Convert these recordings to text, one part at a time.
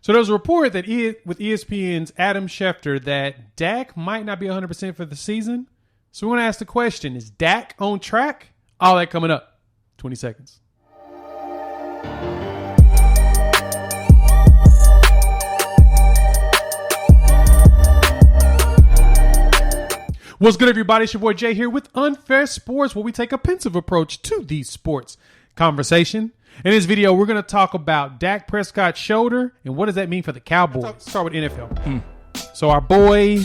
So there's a report that with ESPN's Adam Schefter that Dak might not be 100% for the season. So we want to ask the question, is Dak on track? All that coming up. 20 seconds. What's good, everybody? It's your boy Jay here with Unfair Sports, where we take a pensive approach to the sports conversation. In this video, we're going to talk about Dak Prescott's shoulder and what does that mean for the Cowboys. Let's start with NFL. So our boy,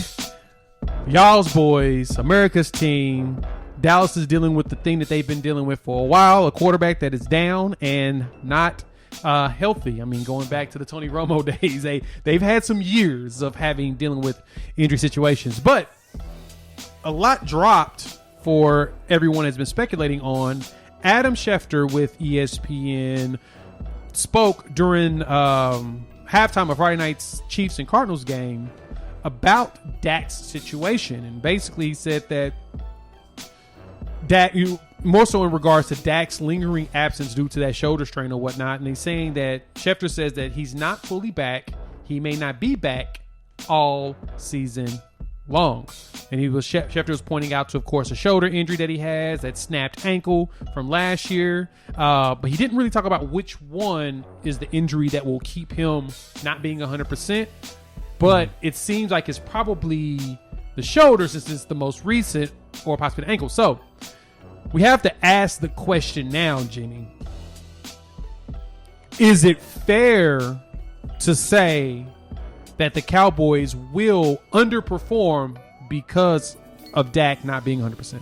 y'all's boys, America's team, Dallas is dealing with the thing that they've been dealing with for a while, a quarterback that is down and not healthy. I mean, going back to the Tony Romo days, they've had some years of dealing with injury situations, but a lot dropped for everyone has been speculating on. Adam Schefter with ESPN spoke during halftime of Friday night's Chiefs and Cardinals game about Dak's situation, and basically he said that Dak, more so in regards to Dak's lingering absence due to that shoulder strain or whatnot, and he's saying that Schefter says that he's not fully back. He may not be back all season long. And Schefter was pointing out to, of course, a shoulder injury that he has, that snapped ankle from last year. But he didn't really talk about which one is the injury that will keep him not being 100%. But it seems like it's probably the shoulder since it's the most recent, or possibly the ankle. So we have to ask the question now, Jenny. Is it fair to say that the Cowboys will underperform because of Dak not being 100%?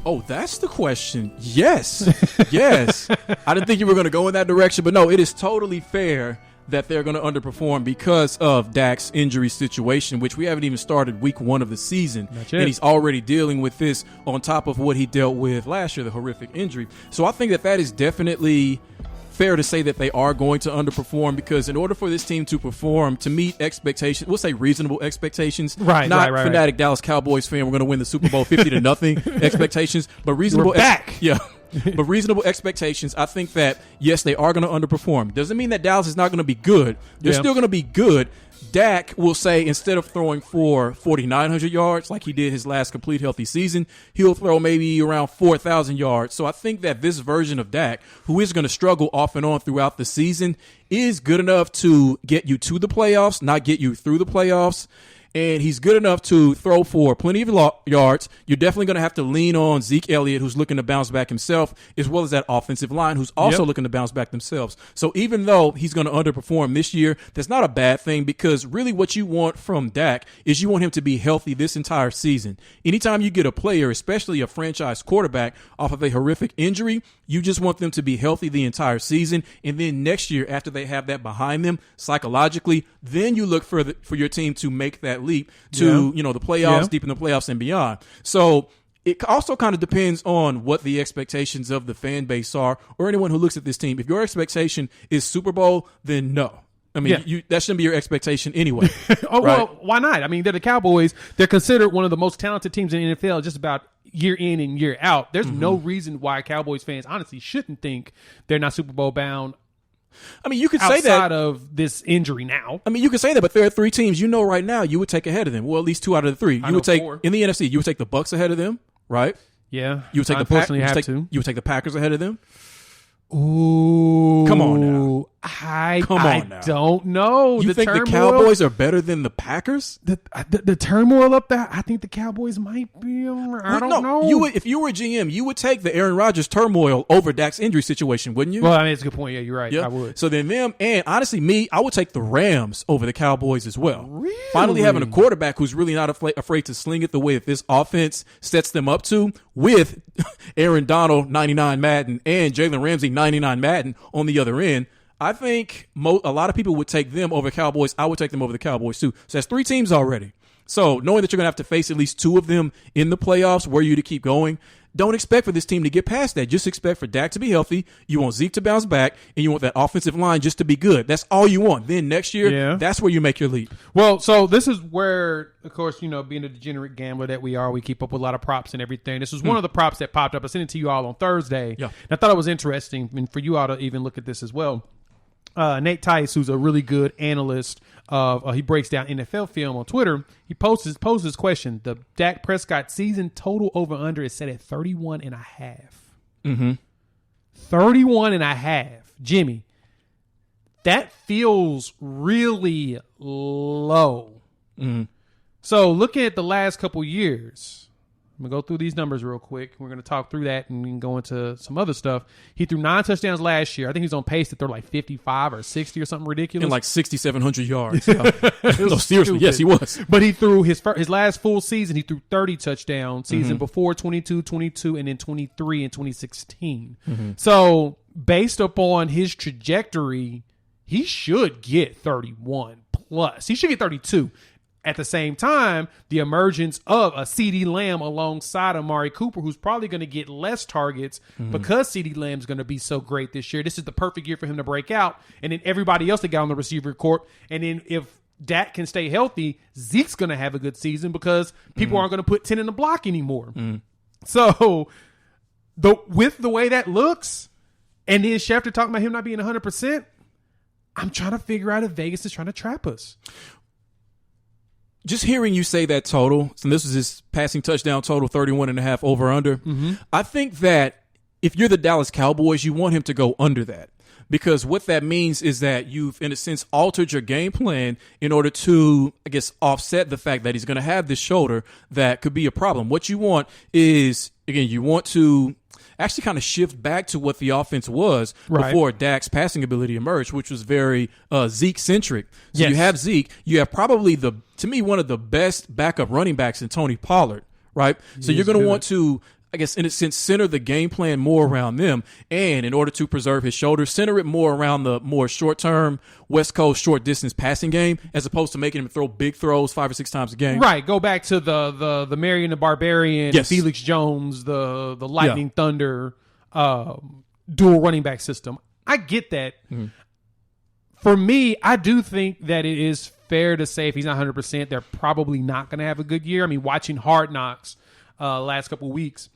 Oh, that's the question. Yes. Yes. I didn't think you were going to go in that direction, but no, it is totally fair that they're going to underperform because of Dak's injury situation, which we haven't even started week 1 of the season. And he's already dealing with this on top of what he dealt with last year, the horrific injury. So I think that is definitely fair to say that they are going to underperform, because in order for this team to perform, to meet expectations, we'll say reasonable expectations, not fanatic Dallas Cowboys fan, we're going to win the Super Bowl 50-0 expectations, but reasonable. We're back. Yeah. But reasonable expectations, I think that, yes, they are going to underperform. Doesn't mean that Dallas is not going to be good. They're still going to be good. Dak will say, instead of throwing for 4,900 yards like he did his last complete healthy season, he'll throw maybe around 4,000 yards. So I think that this version of Dak, who is going to struggle off and on throughout the season, is good enough to get you to the playoffs, not get you through the playoffs. And he's good enough to throw for plenty of yards. You're definitely going to have to lean on Zeke Elliott, who's looking to bounce back himself, as well as that offensive line, who's also looking to bounce back themselves. So even though he's going to underperform this year, that's not a bad thing, because really what you want from Dak is you want him to be healthy this entire season. Anytime you get a player, especially a franchise quarterback, off of a horrific injury, you just want them to be healthy the entire season. And then next year, after they have that behind them, psychologically, then you look for your team to make that leap to the playoffs, deep in the playoffs and beyond. So it also kind of depends on what the expectations of the fan base are, or anyone who looks at this team. If your expectation is Super Bowl, then no. I mean, that shouldn't be your expectation anyway. Well, why not? I mean, they're the Cowboys. They're considered one of the most talented teams in the NFL just about year in and year out. There's no reason why Cowboys fans honestly shouldn't think they're not Super Bowl bound. I mean, you could say that outside of this injury now. I mean, you could say that, but there are 3 teams right now you would take ahead of them. Well, at least 2 out of the 3. You would take 4. In the NFC. You would take the Bucks ahead of them, right? Yeah. You would take You would take the Packers ahead of them. Ooh, come on now. I don't know. You think the Cowboys are better than the Packers? The turmoil up there, I think the Cowboys might be. I don't know. If you were a GM, you would take the Aaron Rodgers turmoil over Dak's injury situation, wouldn't you? Well, I mean, it's a good point. Yeah, you're right. Yeah. I would. So then and honestly, I would take the Rams over the Cowboys as well. Really? Finally having a quarterback who's really not afraid to sling it the way that this offense sets them up to, with Aaron Donald 99 Madden and Jalen Ramsey 99 Madden on the other end. I think a lot of people would take them over Cowboys. I would take them over the Cowboys too. So that's 3 teams already. So knowing that you're going to have to face at least 2 of them in the playoffs, were you to keep going, don't expect for this team to get past that. Just expect for Dak to be healthy. You want Zeke to bounce back, and you want that offensive line just to be good. That's all you want. Then next year, that's where you make your leap. Well, so this is where, of course, being a degenerate gambler that we are, we keep up with a lot of props and everything. This was one of the props that popped up. I sent it to you all on Thursday. Yeah. And I thought it was interesting, and for you all to even look at this as well. Nate Tice, who's a really good analyst he breaks down NFL film on Twitter. He poses this question: the Dak Prescott season total over under is set at 31.5. 31.5. Jimmy, that feels really low. So looking at the last couple years, I'm going to go through these numbers real quick. We're going to talk through that and we can go into some other stuff. He threw 9 touchdowns last year. I think he's on pace to throw like 55 or 60 or something ridiculous. And like 6,700 yards. No, seriously. Stupid. Yes, he was. But he threw his last full season, he threw 30 touchdowns. Season before 22, 22, and then 23 in 2016. So based upon his trajectory, he should get 31 plus. He should get 32. At the same time, the emergence of a CeeDee Lamb alongside Amari Cooper, who's probably going to get less targets because CeeDee Lamb's going to be so great this year. This is the perfect year for him to break out. And then everybody else that got on the receiver court. And then if Dak can stay healthy, Zeke's going to have a good season because people aren't going to put 10 in the block anymore. So with the way that looks, and then Schefter talking about him not being 100%, I'm trying to figure out if Vegas is trying to trap us. Just hearing you say that total, and this is his passing touchdown total, 31.5 over under. I think that if you're the Dallas Cowboys, you want him to go under that. Because what that means is that you've, in a sense, altered your game plan in order to, I guess, offset the fact that he's going to have this shoulder that could be a problem. What you want is, again, you want to actually kind of shift back to what the offense was before Dak's passing ability emerged, which was very Zeke-centric. So you have Zeke. You have probably, to me, one of the best backup running backs in Tony Pollard, right? So you're going to want to, I guess, in a sense, center the game plan more around them. And in order to preserve his shoulder, center it more around the more short-term West Coast short-distance passing game as opposed to making him throw big throws 5 or 6 times a game. Right. Go back to the Marion the Barbarian, Felix Jones, the Lightning Thunder dual running back system. I get that. For me, I do think that it is fair to say if he's not 100%, they're probably not going to have a good year. I mean, watching Hard Knocks last couple of weeks,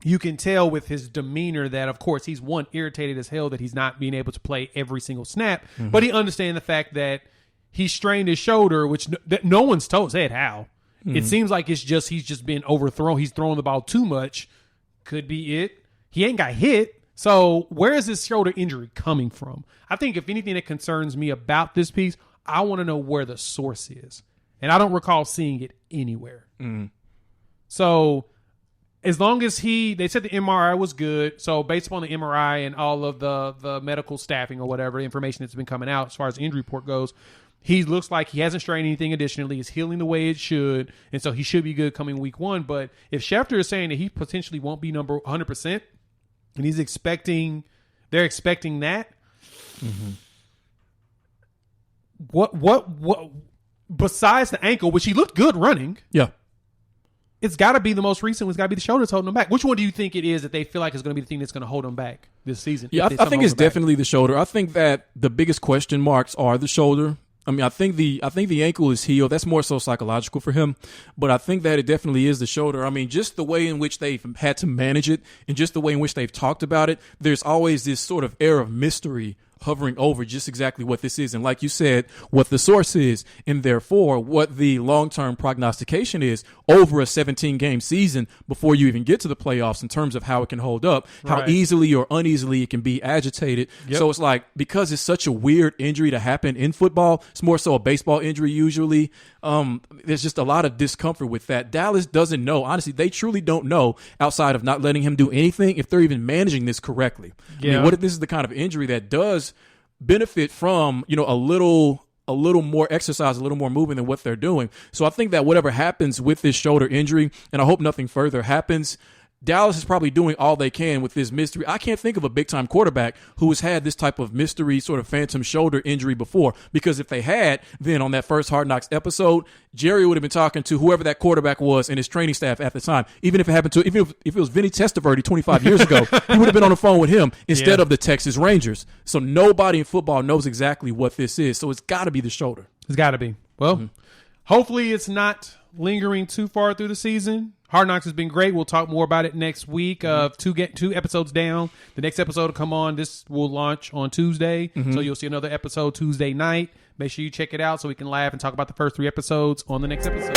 you can tell with his demeanor that, of course, he's irritated as hell that he's not being able to play every single snap. But he understands the fact that he strained his shoulder, which that no one's said how. It seems like he's just been overthrown. He's throwing the ball too much. Could be it. He ain't got hit. So where is this shoulder injury coming from? I think if anything that concerns me about this piece, I want to know where the source is. And I don't recall seeing it anywhere. So as long as they said the MRI was good. So based upon the MRI and all of the medical staffing or whatever, the information that's been coming out as far as the injury report goes, he looks like he hasn't strained anything additionally. He's healing the way it should. And so he should be good coming week 1. But if Schefter is saying that he potentially won't be number 100% and they're expecting that, what besides the ankle, which he looked good running. Yeah. It's got to be the most recent one. It's got to be the shoulder that's holding him back. Which one do you think it is that they feel like is going to be the thing that's going to hold him back this season? Yeah, I think it's definitely the shoulder. I think that the biggest question marks are the shoulder. I mean, I think the ankle is healed. That's more so psychological for him. But I think that it definitely is the shoulder. I mean, just the way in which they've had to manage it and just the way in which they've talked about it, there's always this sort of air of mystery hovering over just exactly what this is. And like you said, what the source is, and therefore what the long-term prognostication is over a 17-game season before you even get to the playoffs in terms of how it can hold up, how easily or uneasily it can be agitated. So it's like, because it's such a weird injury to happen in football, it's more so a baseball injury usually. There's just a lot of discomfort with that. Dallas doesn't know. Honestly, they truly don't know, outside of not letting him do anything, if they're even managing this correctly. I mean, what if this is the kind of injury that does benefit from, a little more exercise, a little more movement than what they're doing? So I think that whatever happens with this shoulder injury, and I hope nothing further happens, Dallas is probably doing all they can with this mystery. I can't think of a big-time quarterback who has had this type of mystery sort of phantom shoulder injury before, because if they had, then on that first Hard Knocks episode, Jerry would have been talking to whoever that quarterback was and his training staff at the time. Even if it was Vinny Testaverde 25 years ago, he would have been on the phone with him instead of the Texas Rangers. So nobody in football knows exactly what this is. So it's got to be the shoulder. It's got to be. Well, hopefully it's not lingering too far through the season. Hard Knocks has been great. We'll talk more about it next week. Two episodes down. The next episode will come on. This will launch on Tuesday. So you'll see another episode Tuesday night. Make sure you check it out so we can laugh and talk about the first 3 episodes on the next episode.